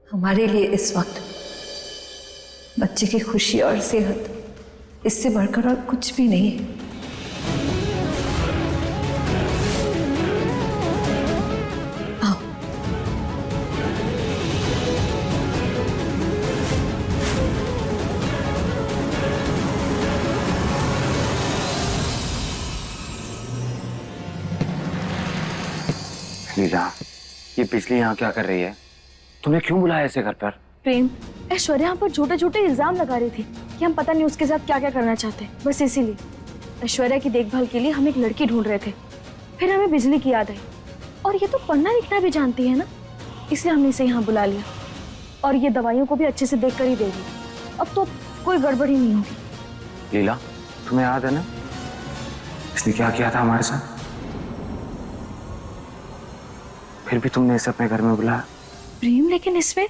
हमारे लिए इस वक्त बच्चे की खुशी और सेहत इससे बढ़कर और कुछ भी नहीं है। आओ। लीला, ये बिजली यहाँ क्या कर रही है? तूने क्यों बुलाया इसे घर पर? प्रेम, ऐश्वर्या हम पर झूठे झूठे इल्जाम लगा रही थी कि हम पता नहीं उसके साथ क्या क्या करना चाहते हैं। बस इसीलिए ऐश्वर्या की देखभाल के लिए हम एक लड़की ढूंढ रहे थे। फिर हमें बिजली की याद आई, और ये तो पढ़ना लिखना भी जानती है ना, इसलिए हमने इसे यहाँ बुला लिया। और ये दवाइयों को भी अच्छे से देख कर ही देगी। अब तो कोई गड़बड़ी नहीं होगी। लीला, तुम्हें याद है ना इसने क्या किया था हमारे साथ? फिर भी तुमने इसे अपने घर में बुलाया। प्रेम, लेकिन इसमें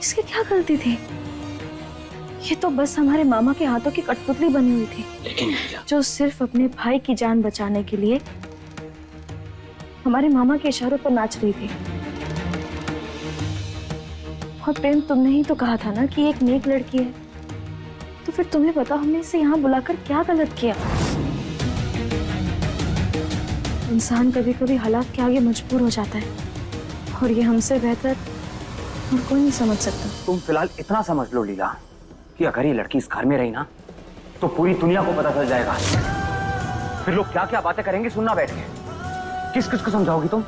इसकी क्या गलती थी? ये तो बस हमारे मामा के हाथों की कठपुतली बनी हुई थी, लेकिन जो सिर्फ अपने भाई की जान बचाने के लिए हमारे मामा के इशारों पर नाच रही थी। और प्रेम, तुमने ही तो कहा था ना कि एक नेक लड़की है, तो फिर तुम्हें पता हमने इसे यहाँ बुलाकर क्या गलत किया? इंसान कभी कभी हालात के आगे मजबूर हो जाता है, और ये हमसे बेहतर और कोई नहीं समझ सकता। तुम फिलहाल इतना समझ लो लीला कि अगर ये लड़की इस घर में रही ना तो पूरी दुनिया को पता चल जाएगा। फिर लोग क्या क्या बातें करेंगे सुनना बैठ के। किस किस को समझाओगी तुम?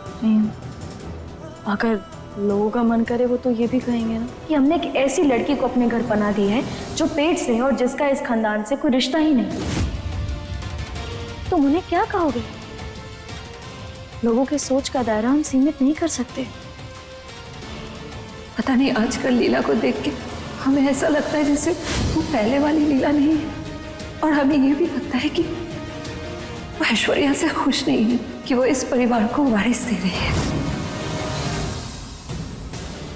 अगर लोगों का मन करे वो तो ये भी कहेंगे ना कि हमने एक ऐसी लड़की को अपने घर पना दी है जो पेट से है और जिसका इस खानदान से कोई रिश्ता ही नहीं। तुम उन्हें क्या कहोगे? लोगों के सोच का दायरा हम सीमित नहीं कर सकते। पता नहीं आजकल लीला को देख के हमें ऐसा लगता है जैसे वो पहले वाली लीला नहीं है, और हमें ये भी लगता है कि वो ऐश्वर्या से खुश नहीं है कि वो इस परिवार को वारिस दे रही है।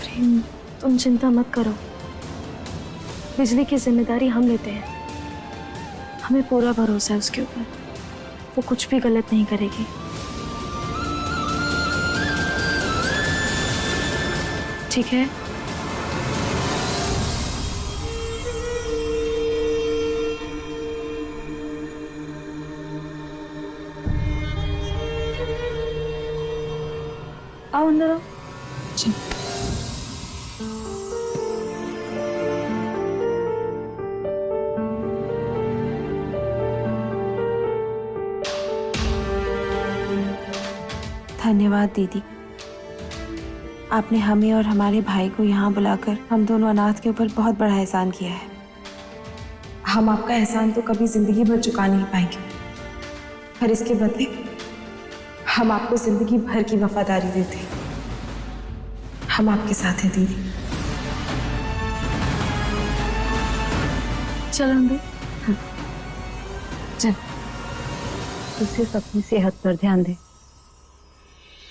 प्रेम, तुम चिंता मत करो, बिजली की जिम्मेदारी हम लेते हैं। हमें पूरा भरोसा है उसके ऊपर, वो कुछ भी गलत नहीं करेगी। ठीक है? आओ अंदर आओ। धन्यवाद दीदी, आपने हमें और हमारे भाई को यहाँ बुलाकर हम दोनों अनाथ के ऊपर बहुत बड़ा एहसान किया है। हम आपका एहसान तो कभी जिंदगी भर चुका नहीं पाएंगे, पर इसके बदले हम आपको जिंदगी भर की वफादारी देते हैं। हम आपके साथ हैं दीदी। चलो अंदर। चल। तो सिर्फ अपनी सेहत पर ध्यान दे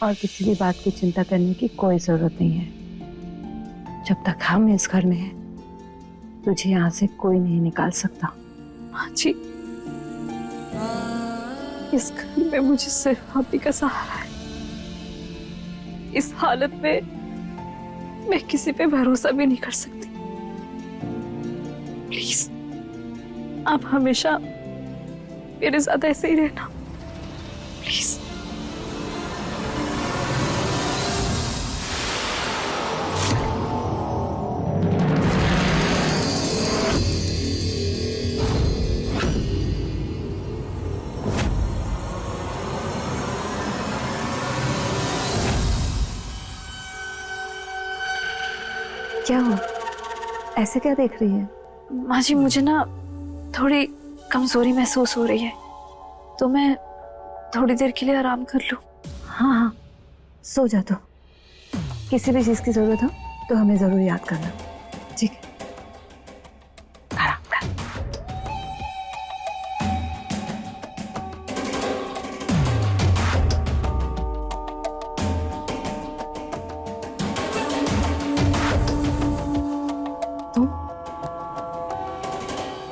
और किसी भी बात की चिंता करने की कोई जरूरत नहीं है। जब तक हम इस घर में हैं, तुझे यहाँ से कोई नहीं निकाल सकता। हाँ जी, इस घर में मुझे सिर्फ आप ही का सहारा है। इस हालत में मैं किसी पे भरोसा भी नहीं कर सकती। प्लीज, आप हमेशा मेरे साथ ऐसे ही रहना, प्लीज। क्या हो? ऐसे क्या देख रही है? माँ जी, मुझे ना थोड़ी कमजोरी महसूस हो रही है, तो मैं थोड़ी देर के लिए आराम कर लूं। हाँ हाँ, सो जा। तो किसी भी चीज की जरूरत हो तो हमें जरूर याद करना, ठीक है? आराम कर।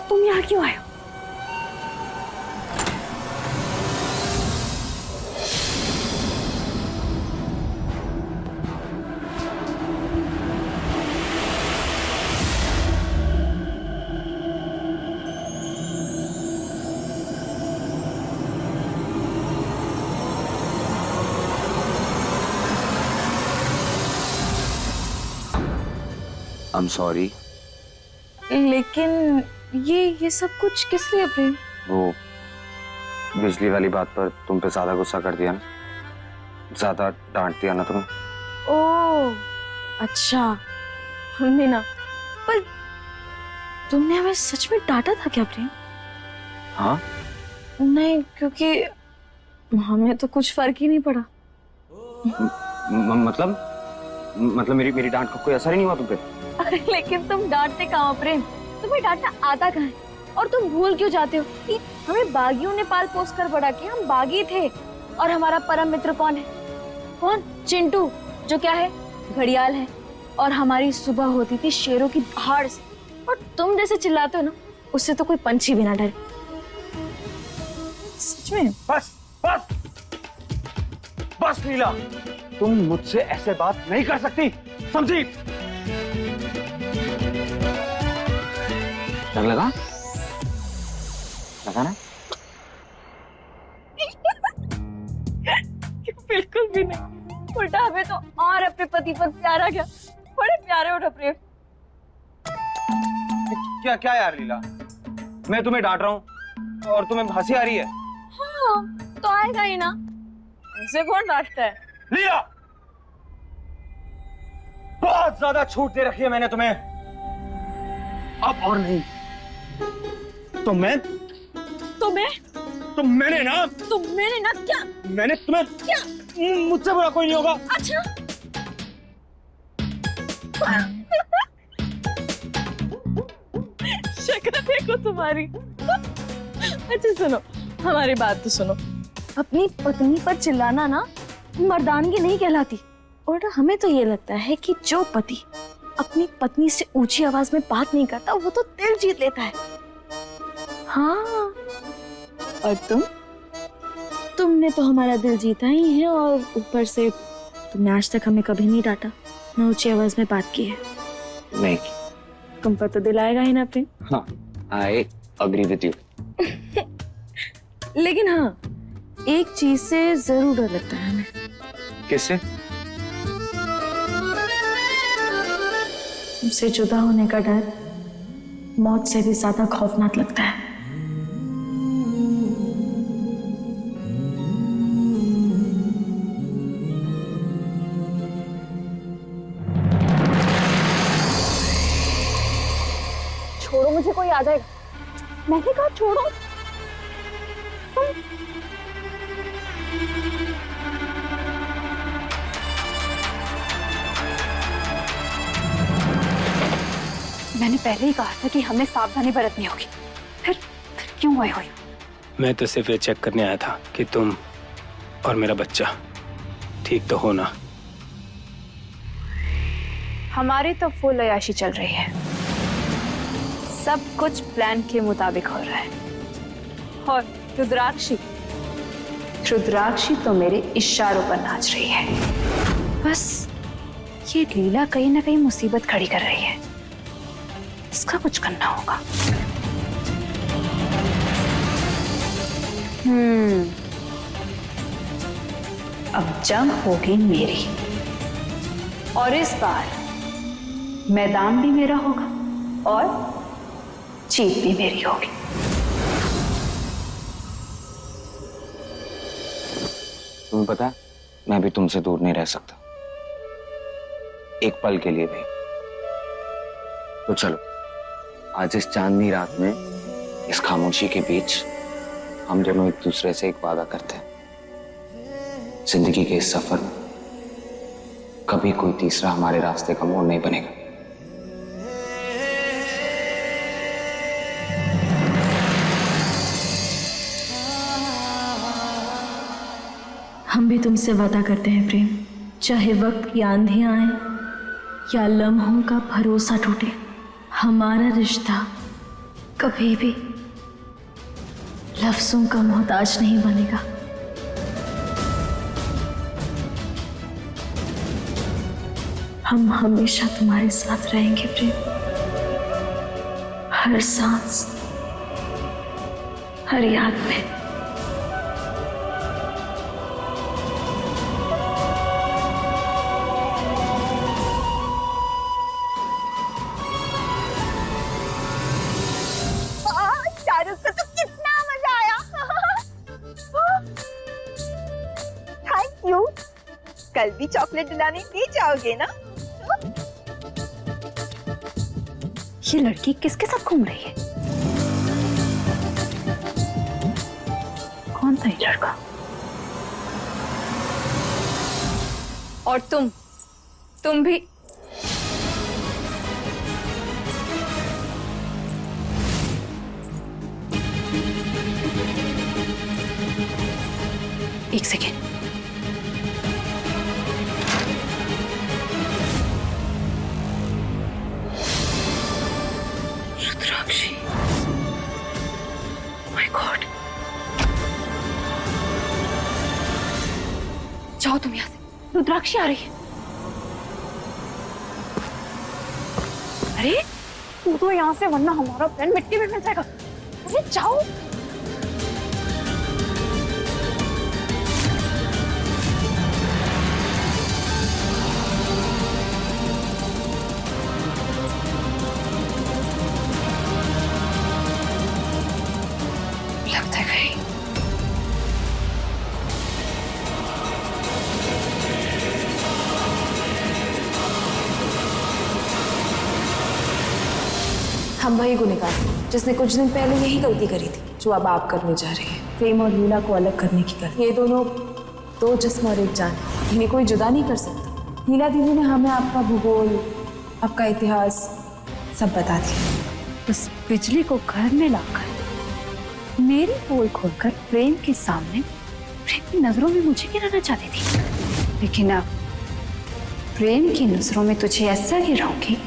तुम यहाँ क्यों आए हो? I'm sorry. लेकिन ये सब कुछ किस लिए प्रेम? वो बिजली वाली बात पर तुम पे ज्यादा गुस्सा कर दिया ना, ज्यादा डांट दिया ना तुम्हें। ओह अच्छा, हमने ना, पर तुमने हमें सच में डांटा था क्या प्रेम? हाँ नहीं, क्योंकि हमें तो कुछ फर्क ही नहीं पड़ा। मतलब मेरी डांट का कोई असर ही नहीं हुआ तुम पे? अरे लेकिन तुम डांटते कहाँ हो प्रेम? तुम्हें डांटना आता कहाँ है? और तुम भूल क्यों जाते हो कि हमें बागियों ने पाल पोस कर बड़ा किया, हम बागी थे। और हमारा परम मित्र कौन है? कौन? चिंटू, जो क्या है? घड़ियाल है। और हमारी सुबह होती थी शेरों की दहाड़ से। और तुम जैसे चिल्लाते हो ना, उससे तो कोई पंछी भी ना डरे। सच में। बस लीला, तुम मुझसे ऐसे बात नहीं कर सकती, समझी? डर लगा ना? बिल्कुल भी नहीं, उल्टा हमें तो और अपने पति पर प्यार आ गया। बड़े प्यारे हो प्रेम। क्या यार लीला, मैं तुम्हें डांट रहा हूँ और तुम्हें हंसी आ रही है? हाँ, तो आएगा ही ना, ऐसे कौन डांटता है? लीला, बहुत ज्यादा छूट दे रखी है मैंने तुम्हें, अब और नहीं। मैंने ना क्या? मैंने तुम्हें क्या? मुझसे बुरा कोई नहीं होगा। अच्छा शक्ल देखो तुम्हारी। अच्छा सुनो, हमारी बात तो सुनो। अपनी पत्नी पर चिल्लाना ना मर्दानगी नहीं कहलाती। और हमें तो ये लगता है कि जो पति अपनी पत्नी से ऊंची आवाज में बात नहीं करता, वो तो दिल जीत लेता है। हाँ, और तुमने तो हमारा दिल जीता ही है, और ऊपर से तुमने आज तक हमें कभी नहीं डांटा, ना ऊंची आवाज में बात की है। नहीं, तुम पर तो दिल आएगा ही ना प्रेम। हाँ, I agree with you. लेकिन हाँ, एक चीज से जरूर डर लगता है हमें। किससे? तुमसे जुदा होने का डर मौत से भी ज्यादा खौफनाक लगता है। छोड़ो मुझे, कोई आ जाएगा। मैंने कहा छोड़ो। मैंने पहले ही कहा था कि हमें सावधानी बरतनी होगी। फिर क्यों आए हो? मैं तो सिर्फ ये चेक करने आया था कि तुम और मेरा बच्चा ठीक तो हो ना। हमारी तो फुल अयाशी चल रही है, सब कुछ प्लान के मुताबिक हो रहा है। और रुद्राक्षी तो मेरे इशारों पर नाच रही है। बस ये लीला कहीं ना कहीं मुसीबत खड़ी कर रही है, इसका कुछ करना होगा। अब जंग होगी मेरी, और इस बार मैदान भी मेरा होगा और जीत भी मेरी होगी। तुम्हें पता है, मैं भी तुमसे दूर नहीं रह सकता, एक पल के लिए भी। तो चलो, आज इस चांदनी रात में, इस खामोशी के बीच, हम दोनों एक दूसरे से एक वादा करते हैं। जिंदगी के इस सफर में कभी कोई तीसरा हमारे रास्ते का मोड़ नहीं बनेगा। हम भी तुमसे वादा करते हैं प्रेम, चाहे वक्त की आंधियां आए या लम्हों का भरोसा टूटे, हमारा रिश्ता कभी भी लफ्जों का मोहताज नहीं बनेगा। हम हमेशा तुम्हारे साथ रहेंगे प्रेम, हर सांस, हर याद में। भी चॉकलेट दिलाने ले जाओगे ना? ये लड़की किसके साथ घूम रही है? कौन था ये लड़का? और तुम भी। एक सेकेंड। रुद्राक्षी, my God. जाओ तुम यहाँ से, रुद्राक्षी आ रही है। अरे तू तो यहाँ से, वरना हमारा प्लान मिट्टी में मिल जाएगा। अरे जाओ। लगता है कहीं हम वही गुनहगार हैं जिसने कुछ दिन पहले यही गलती करी थी जो अब आप करने जा रहे हैं। प्रेम और लीला को अलग करने की गलती। ये दोनों दो जिस्म और एक जान है, इन्हें कोई जुदा नहीं कर सकता। लीला दीदी ने हमें आपका भूगोल, आपका इतिहास सब बता दिया। उस बिजली को घर में लाकर मेरी पोल खोलकर प्रेम के सामने प्रेम की नजरों में मुझे गिराना चाहती थी, लेकिन अब प्रेम की नजरों में तुझे ऐसा गिराऊंगी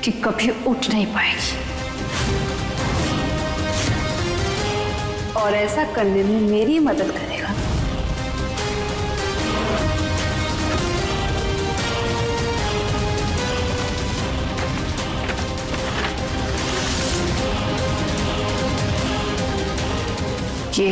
कि कभी उठ नहीं पाएगी। और ऐसा करने में मेरी मदद करेगा ये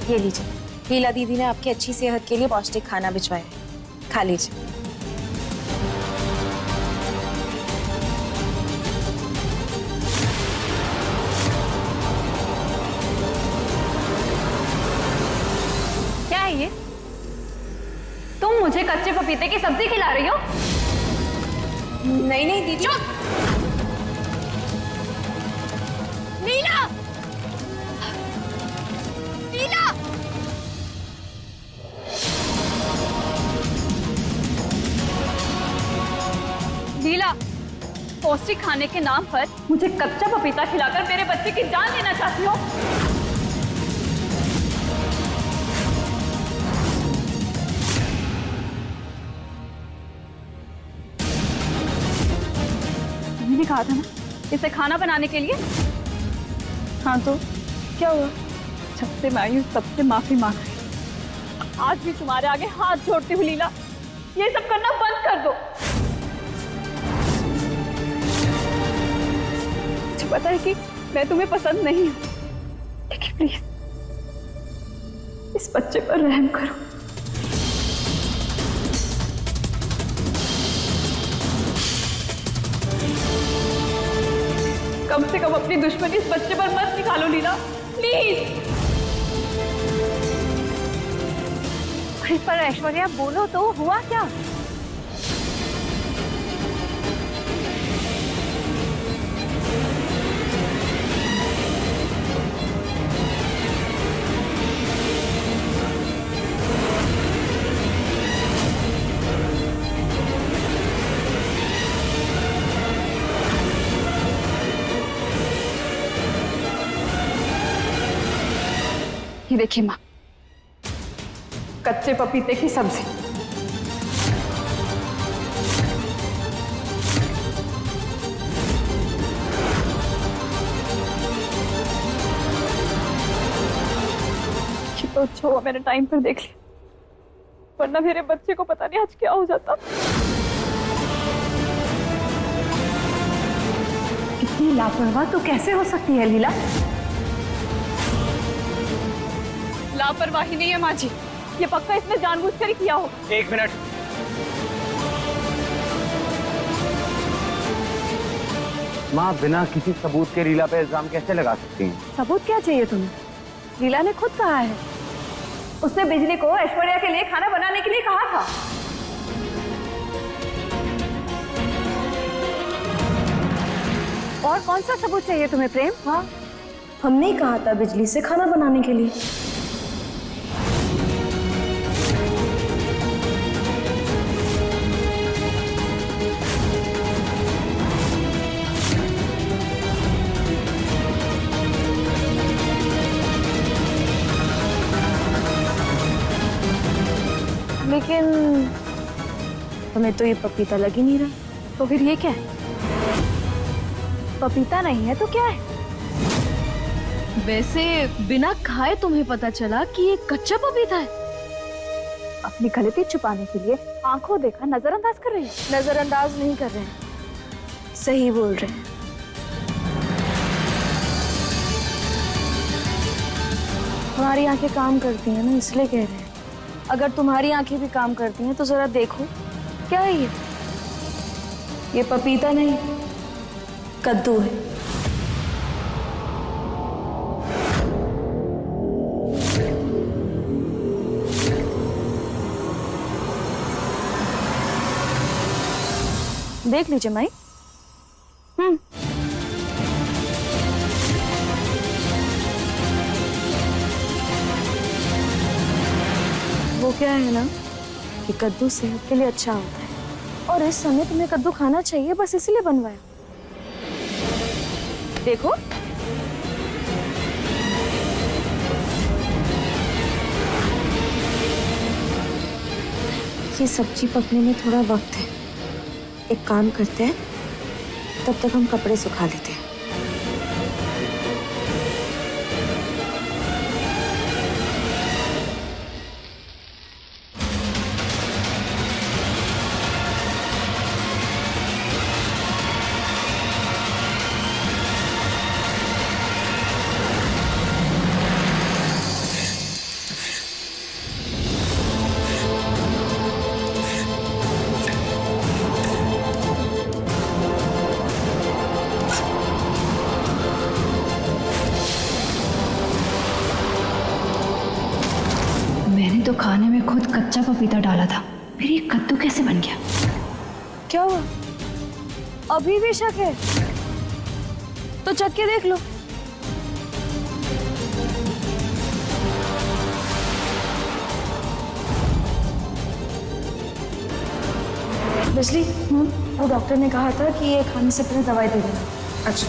ये लीजिए, लीला दीदी ने आपकी अच्छी सेहत के लिए पौष्टिक खाना भिजवाया है, खा लीजिए। क्या है ये? तुम मुझे कच्चे पपीते की सब्जी खिला रही हो? नहीं नहीं दीदी। लीला! लीला! लीला, पौष्टिक खाने के नाम पर मुझे कच्चा पपीता खिलाकर मेरे बच्चे की जान लेना चाहती हो? तुमने कहा था ना इसे खाना बनाने के लिए। हाँ तो क्या हुआ? जब से मैं आई हूँ तब से माफी मांग रही हूँ। आज भी तुम्हारे आगे हाथ जोड़ती हूँ लीला, ये सब करना बंद कर दो। मुझे पता है कि मैं तुम्हें पसंद नहीं हूँ, लेकिन प्लीज इस बच्चे पर रहम करो। कम से कम अपनी दुश्मनी इस बच्चे पर मत निकालो लीला, प्लीज। पर ऐश्वर्या बोलो तो, हुआ क्या? ये देखिए माँ, कच्चे पपीते की सब्जी। तो अच्छा हुआ मैंने टाइम पर देख लिया, वरना मेरे बच्चे को पता नहीं आज क्या हो जाता। इतनी लापरवाह तो कैसे हो सकती है लीला? लापरवाही नहीं है माँ जी, ये पक्का इसने जानबूझकर ही किया हो। एक मिनट। माँ बिना किसी सबूत के लीला पे इल्जाम कैसे लगा सकती हैं? सबूत क्या चाहिए तुम्हें? लीला ने खुद कहा है, उसने बिजली को ऐश्वर्या के लिए खाना बनाने के लिए कहा था। और कौन सा सबूत चाहिए तुम्हें प्रेम? हाँ, हमने ही कहा था बिजली से खाना बनाने के लिए। लेकिन तुम्हें तो ये पपीता लग ही नहीं रहा, तो फिर ये क्या है? पपीता नहीं है तो क्या है? वैसे बिना खाए तुम्हें पता चला कि ये कच्चा पपीता है। अपनी गलती छुपाने के लिए आंखों देखा नजरअंदाज कर रही है। नजरअंदाज नहीं कर रहे हैं, सही बोल रहे हैं। तुम्हारी आंखें काम करती हैं ना, इसलिए कह रहे हैं। अगर तुम्हारी आंखें भी काम करती हैं तो जरा देखो, क्या है ये? ये पपीता नहीं, कद्दू है। देख लीजिए माई। वो क्या है ना कि कद्दू सेहत के लिए अच्छा होता है, और इस समय तुम्हें कद्दू खाना चाहिए, बस इसीलिए बनवाया। देखो, ये सब्जी पकने में थोड़ा वक्त है। एक काम करते हैं, तब तक हम कपड़े सुखा लेते हैं। मैंने तो खाने में खुद कच्चा पपीता डाला था, फिर ये कद्दू कैसे बन गया? क्या हुआ? अभी भी शक है तो चख के देख लो। बिजली, वो डॉक्टर ने कहा था कि ये खाने से पहले दवाई दे देना। अच्छा।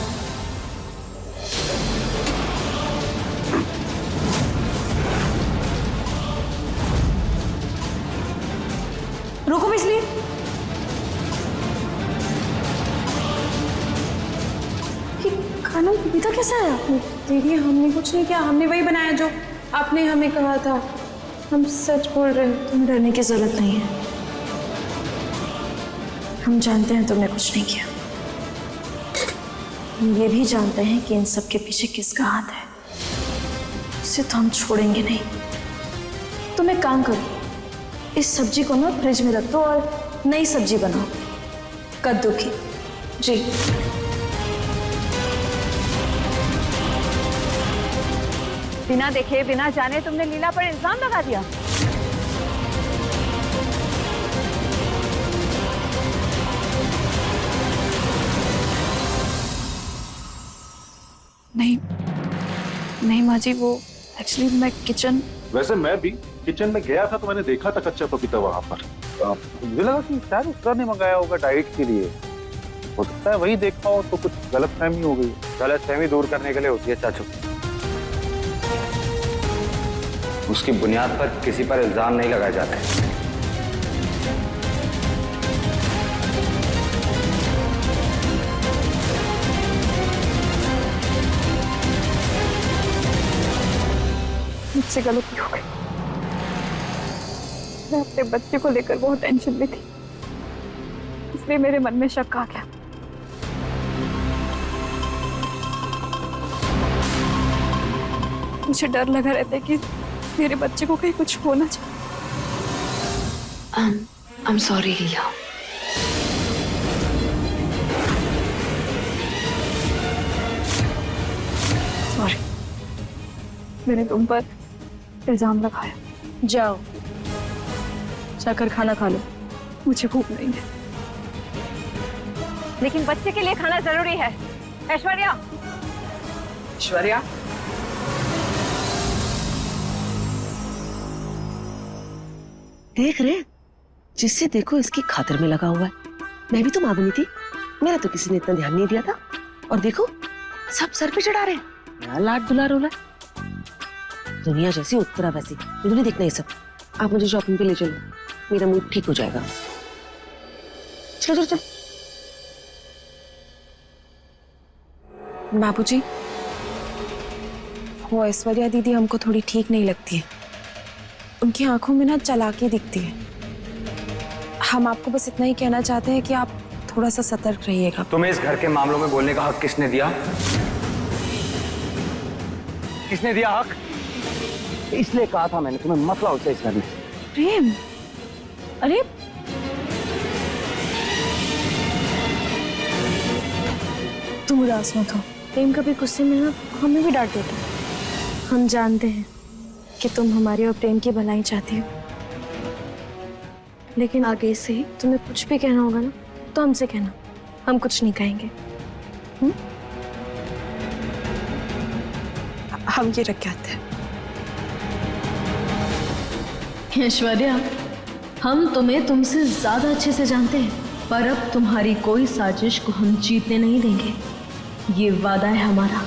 रुको बिजली, ये खाना पपीता कैसे आया? दीदी हमने कुछ नहीं किया, हमने वही बनाया जो आपने हमें कहा था। हम सच बोल रहे हैं। तुम्हें डरने की जरूरत नहीं है, हम जानते हैं तुमने कुछ नहीं किया। हम ये भी जानते हैं कि इन सब के पीछे किसका हाथ है, उसे तो हम छोड़ेंगे नहीं। तुम एक काम करो, इस सब्जी को ना फ्रिज में रख दो और नई सब्जी बनाओ, कद्दू की। जी। बिना देखे बिना जाने तुमने लीला पर इल्जाम लगा दिया। नहीं नहीं माँ जी, वो एक्चुअली मैं किचन। वैसे मैं भी किचन में गया था तो मैंने देखा था कच्चा पपीता वहां पर। मुझे लगा कि शायद उसका ने मंगाया होगा डाइट के लिए, हो सकता है वही देखा हो तो कुछ गलतफहमी हो गई। गलतफहमी दूर करने के लिए होती है चाचू, उसकी बुनियाद पर किसी पर इल्जाम नहीं लगाए जाते। मुझसे गलती हो गई, मैं अपने बच्चे को लेकर बहुत टेंशन में थी, इसलिए मेरे मन में शक आ गया। मुझे डर लगा रहता है कि मेरे बच्चे को कहीं कुछ होना चाहिए। I'm sorry, Leela. सॉरी, मैंने तुम पर इल्जाम लगाया। जाओ जाकर खाना खा लो, मुझे भूख नहीं है। लेकिन बच्चे के लिए खाना जरूरी है। ऐश्वर्या, ऐश्वर्या, देख रहे, जिससे देखो इसकी खातिर में लगा हुआ है। मैं भी तो माँ बनी थी, मेरा तो किसी ने इतना ध्यान नहीं दिया था। और देखो सब सर पे चढ़ा रहे हैं, बड़ा लाड दुलार हो रहा है। दुनिया जैसी उत्तरा वैसी, मुझे नहीं देखना ये सब। आप मुझे शॉपिंग पे ले चलो, मेरा मूड ठीक हो जाएगा। चलो चलो चलो। बाबूजी, वो ऐश्वर्या दीदी हमको थोड़ी ठीक नहीं लगती है। उनकी आंखों में ना चालाकी दिखती है। हम आपको बस इतना ही कहना चाहते हैं कि आप थोड़ा सा सतर्क रहिएगा। तुम्हें इस घर के मामलों में बोलने का हक किसने दिया? किसने दिया हक? इसलिए कहा था मैंने तुम्हें, मत लाओ उसे इस घर में। प्रेम, अरे तुम उदास मत हो। प्रेम कभी गुस्से में ना हमें भी डांट देता है। हम जानते हैं कि तुम हमारी और प्रेम की भलाई चाहती हो, लेकिन आगे से ही तुम्हें कुछ भी कहना होगा ना तो हमसे कहना, हम कुछ नहीं कहेंगे। हम ये रख के आते हैं। ऐश्वर्या, हम तुम्हें तुमसे ज्यादा अच्छे से जानते हैं, पर अब तुम्हारी कोई साजिश को हम जीतने नहीं देंगे। ये वादा है हमारा।